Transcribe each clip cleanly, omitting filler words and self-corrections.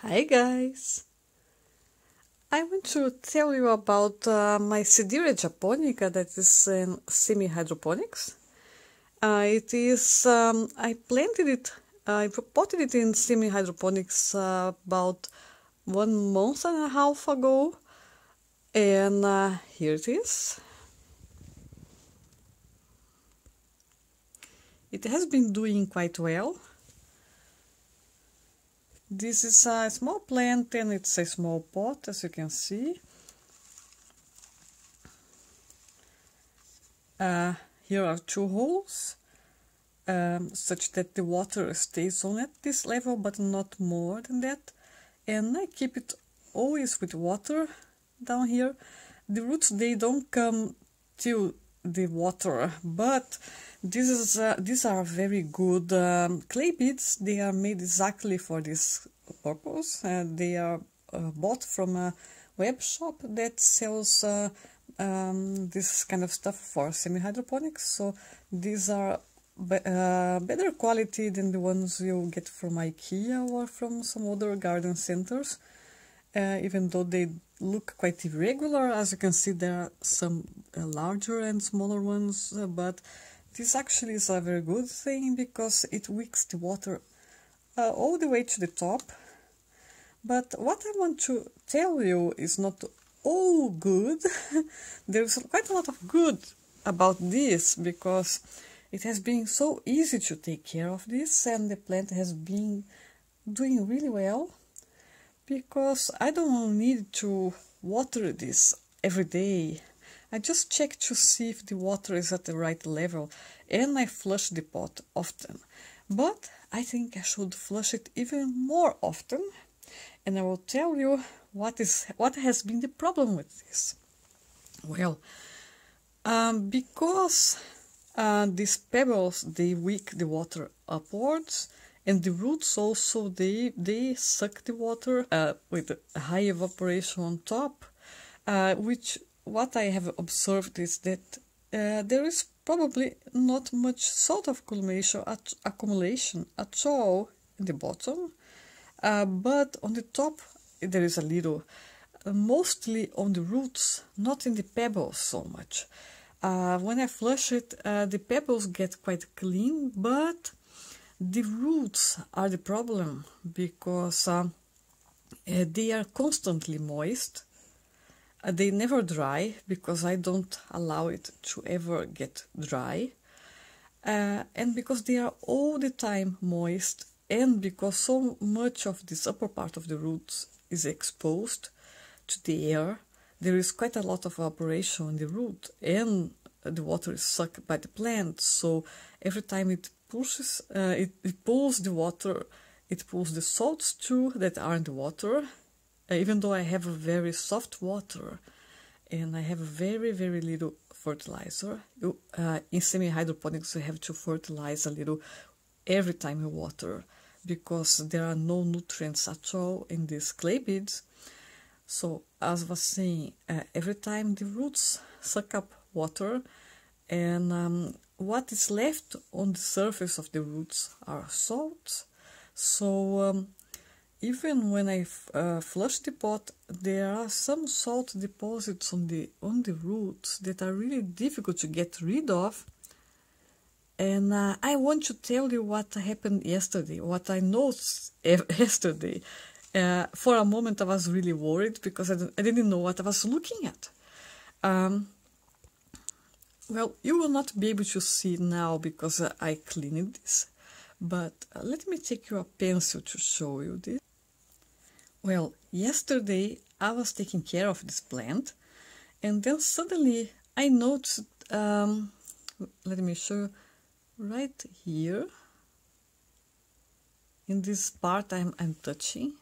Hi guys! I want to tell you about my sedirea japonica that is in semi-hydroponics. I planted it, I potted it in semi-hydroponics about 1.5 months ago, and here it is. It has been doing quite well. This is a small plant and it's a small pot, as you can see. Here are 2 holes, such that the water stays on at this level, but not more than that. And I keep it always with water down here. The roots, they don't come to the water, but these are very good clay beads. They are made exactly for this purpose. They are bought from a web shop that sells this kind of stuff for semi-hydroponics. So these are better quality than the ones you get from IKEA or from some other garden centers. Even though they look quite irregular, as you can see, there are some larger and smaller ones, but this actually is a very good thing because it wicks the water all the way to the top. But what I want to tell you is not all good. There's quite a lot of good about this because it has been so easy to take care of this, and the plant has been doing really well. Because I don't need to water this every day. I just check to see if the water is at the right level, and I flush the pot often. But I think I should flush it even more often, and I will tell you what has been the problem with this. Well, because these pebbles, they wick the water upwards, and the roots also, they suck the water with a high evaporation on top, which what I have observed is that there is probably not much salt accumulation at all in the bottom, but on the top there is a little, mostly on the roots, not in the pebbles so much. When I flush it, the pebbles get quite clean, but the roots are the problem because they are constantly moist. They never dry because I don't allow it to ever get dry. And because they are all the time moist, and because so much of this upper part of the roots is exposed to the air, there is quite a lot of evaporation in the root, and the water is sucked by the plant. So every time it pushes, it pulls the water, it pulls the salts too that are in the water, even though I have a very soft water and I have very, very little fertilizer. In semi-hydroponics, you have to fertilize a little every time you water because there are no nutrients at all in these clay beads. So, as I was saying, every time the roots suck up water, and what is left on the surface of the roots are salts. So even when I flush the pot, there are some salt deposits on the roots that are really difficult to get rid of. And I want to tell you what happened yesterday, what I noticed yesterday. For a moment I was really worried because I didn't know what I was looking at. Well, you will not be able to see now because I cleaned this, but let me take you a pencil to show you this. Well, yesterday I was taking care of this plant, and then suddenly I noticed, let me show you, right here, in this part I'm touching,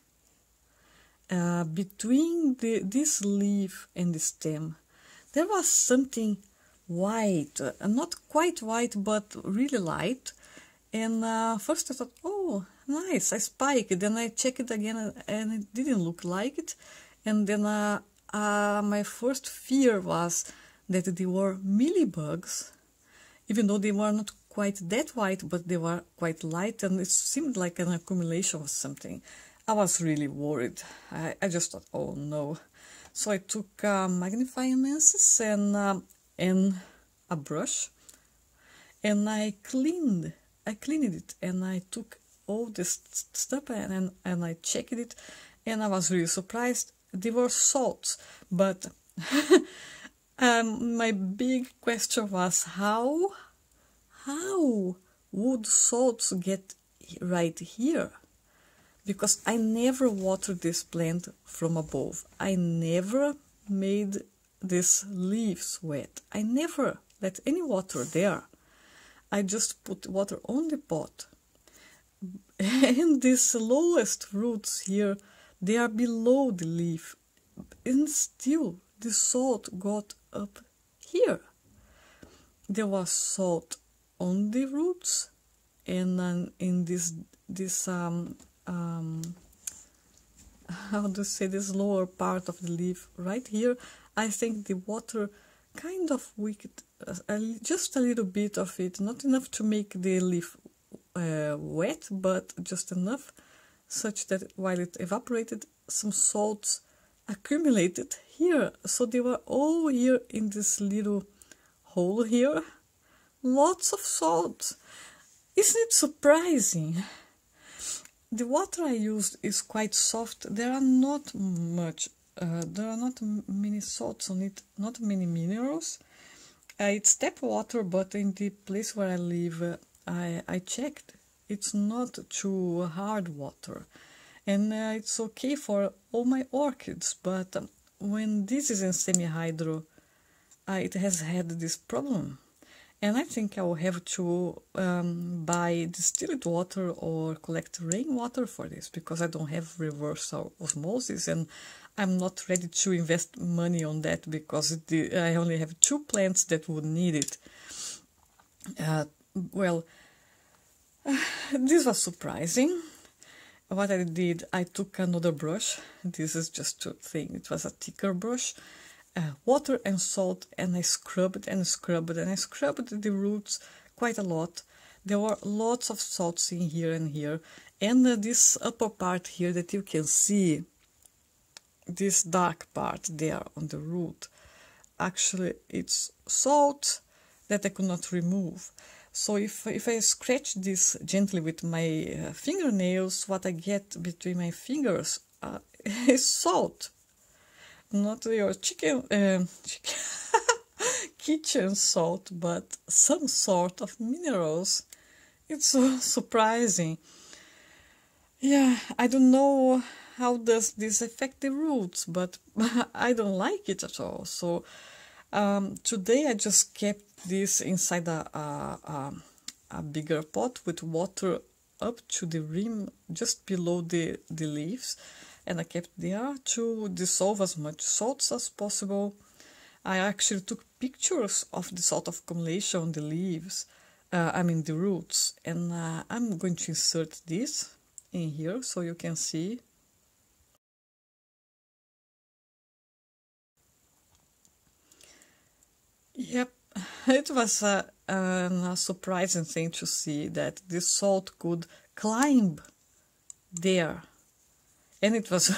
between this leaf and the stem, there was something white, not quite white, but really light. And first I thought, oh, nice, I spiked it. Then I checked it again, and it didn't look like it. And then my first fear was that they were mealybugs, even though they were not quite that white, but they were quite light, and it seemed like an accumulation of something. I was really worried. I just thought, oh no. So I took magnifying lenses and a brush, and I cleaned it, and I took all this stuff and I checked it, and I was really surprised. They were salts, but my big question was how would salts get right here? Because I never watered this plant from above. I never made these leaves wet. I never let any water there. I just put water on the pot. And these lowest roots here, they are below the leaf. And still, the salt got up here. There was salt on the roots and in this how to say, this lower part of the leaf right here. I think the water kind of wicked, just a little bit of it, not enough to make the leaf wet, but just enough such that while it evaporated, some salts accumulated here. So they were all here in this little hole here. Lots of salt. Isn't it surprising? The water I used is quite soft. There are not many salts on it, not many minerals. It's tap water, but in the place where I live, I checked. It's not too hard water, and it's okay for all my orchids. But when this is in semi-hydro, it has had this problem. And I think I will have to buy distilled water or collect rainwater for this, because I don't have reverse osmosis, and I'm not ready to invest money on that, because I only have 2 plants that would need it. This was surprising. What I did, I took another brush. This is just a thing. It was a thicker brush. Water and salt, and I scrubbed and scrubbed and I scrubbed the roots quite a lot. There were lots of salts in here and here, and this upper part here that you can see, this dark part there on the root, actually it's salt that I could not remove. So if I scratch this gently with my fingernails, what I get between my fingers is salt. Not your kitchen salt, but some sort of minerals. It's so surprising. Yeah, I don't know how does this affect the roots, but I don't like it at all. So today I just kept this inside a bigger pot with water up to the rim, just below the leaves. And I kept there to dissolve as much salts as possible. I actually took pictures of the salt accumulation on the leaves, the roots, and I'm going to insert this in here so you can see. Yep, it was a surprising thing to see that this salt could climb there. And it was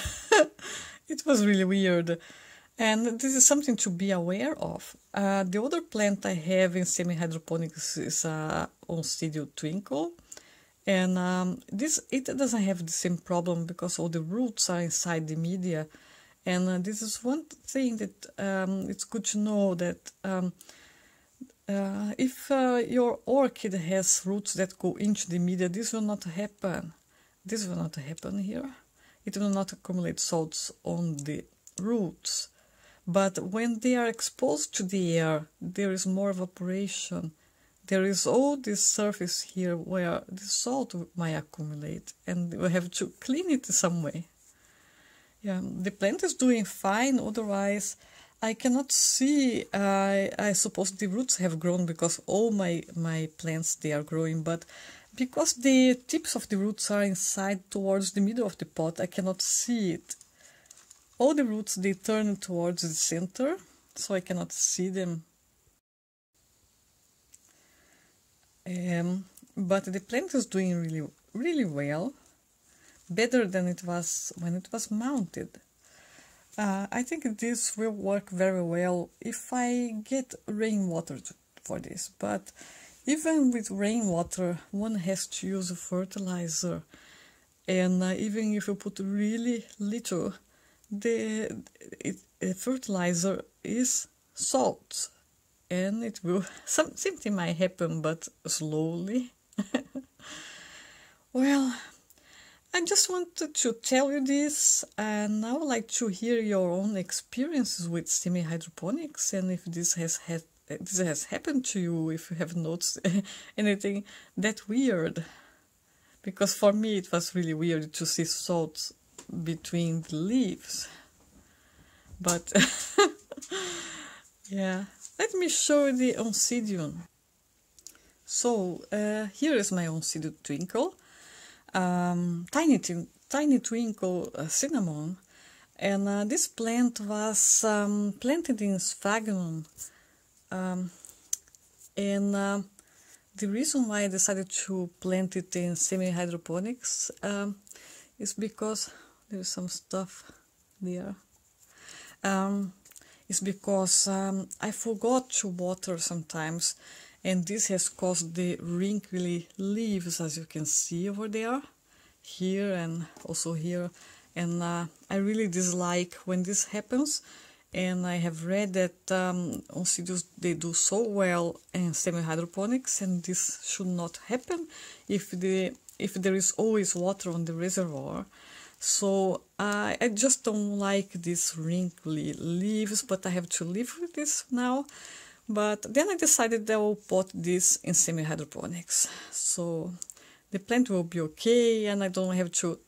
it was really weird, and this is something to be aware of. The other plant I have in semi-hydroponics is oncidium Twinkle, and it doesn't have the same problem because all the roots are inside the media. And this is one thing that it's good to know, that if your orchid has roots that go into the media, this will not happen. This will not happen here. It will not accumulate salts on the roots. But when they are exposed to the air, there is more evaporation. There is all this surface here where the salt might accumulate, and we have to clean it some way. Yeah, the plant is doing fine, otherwise I cannot see. I suppose the roots have grown because all my plants, they are growing, but because the tips of the roots are inside towards the middle of the pot, I cannot see it. All the roots, they turn towards the center, so I cannot see them. But the plant is doing really, really well. better than it was when it was mounted. I think this will work very well if I get rainwater for this, but even with rainwater one has to use a fertilizer, and even if you put really little, the fertilizer is salt, and it will something might happen, but slowly. Well, I just wanted to tell you this, and I would like to hear your own experiences with semi-hydroponics, and if this has happened to you, if you have noticed anything that weird. Because for me it was really weird to see salt between the leaves. But yeah, let me show you the oncidium. So here is my oncidium twinkle. Tiny Twinkle Cinnamon, and this plant was planted in sphagnum, and the reason why I decided to plant it in semi-hydroponics is because there's some stuff there. It's because I forgot to water sometimes, and this has caused the wrinkly leaves, as you can see over there, here and also here. And I really dislike when this happens. And I have read that oncidiums, they do so well in semi-hydroponics, and this should not happen if there is always water on the reservoir. So I just don't like these wrinkly leaves, but I have to live with this now. But then I decided that I will pot this in semi-hydroponics, so the plant will be okay, and I don't have to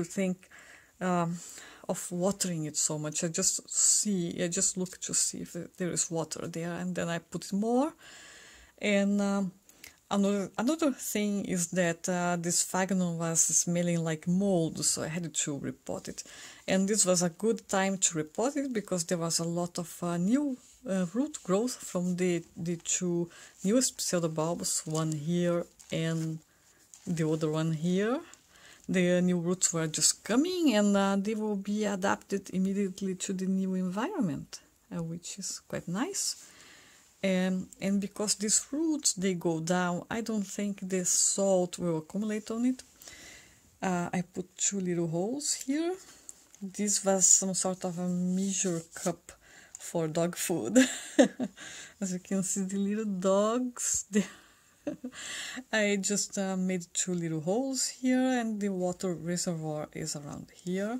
think of watering it so much. I just look to see if there is water there, and then I put more. And another thing is that this sphagnum was smelling like mold, so I had to repot it. And this was a good time to repot it because there was a lot of new root growth from the two newest pseudobulbs, one here and the other one here. The new roots were just coming, and they will be adapted immediately to the new environment, which is quite nice. And because these roots, they go down, I don't think the salt will accumulate on it. I put 2 little holes here. This was some sort of a measure cup for dog food. As you can see, the little dogs, I just made 2 little holes here, and the water reservoir is around here,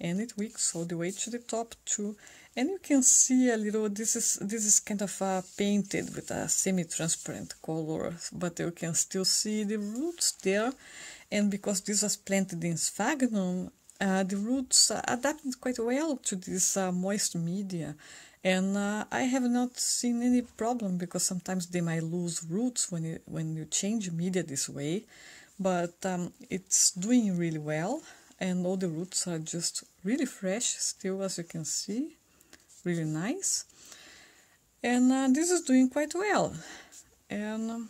and it wicks all the way to the top too. And you can see a little, this is kind of painted with a semi-transparent color, but you can still see the roots there. And because this was planted in sphagnum, the roots adapted quite well to this moist media. And I have not seen any problem, because sometimes they might lose roots when you change media this way. But it's doing really well, and all the roots are just really fresh still, as you can see. Really nice. And this is doing quite well. And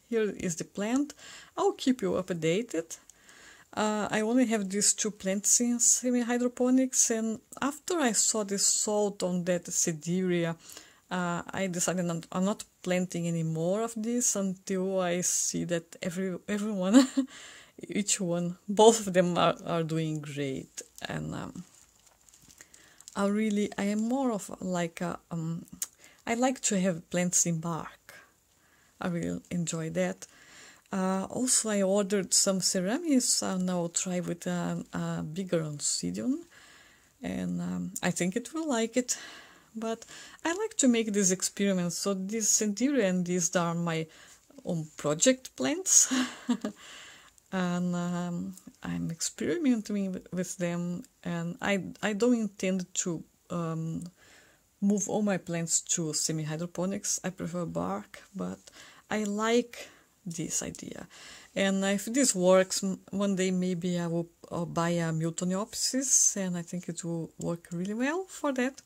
here is the plant. I'll keep you updated. I only have these 2 plants in semi-hydroponics, and after I saw the salt on that sedirea, I decided I'm not planting any more of this until I see that everyone, each one, both of them are doing great. And I am more of like I like to have plants in bark. I really enjoy that. Also, I ordered some ceramics, and I'll try with a bigger oncidium, and I think it will like it. But I like to make these experiments, so this sedirea and these are my own project plants. And I'm experimenting with them, and I don't intend to move all my plants to semi-hydroponics. I prefer bark, but I like this idea. And if this works, one day maybe I will buy a Miltoniopsis, and I think it will work really well for that.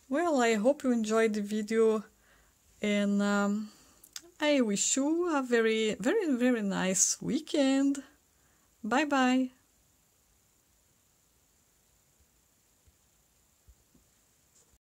Well, I hope you enjoyed the video, and I wish you a very, very, very nice weekend. Bye bye!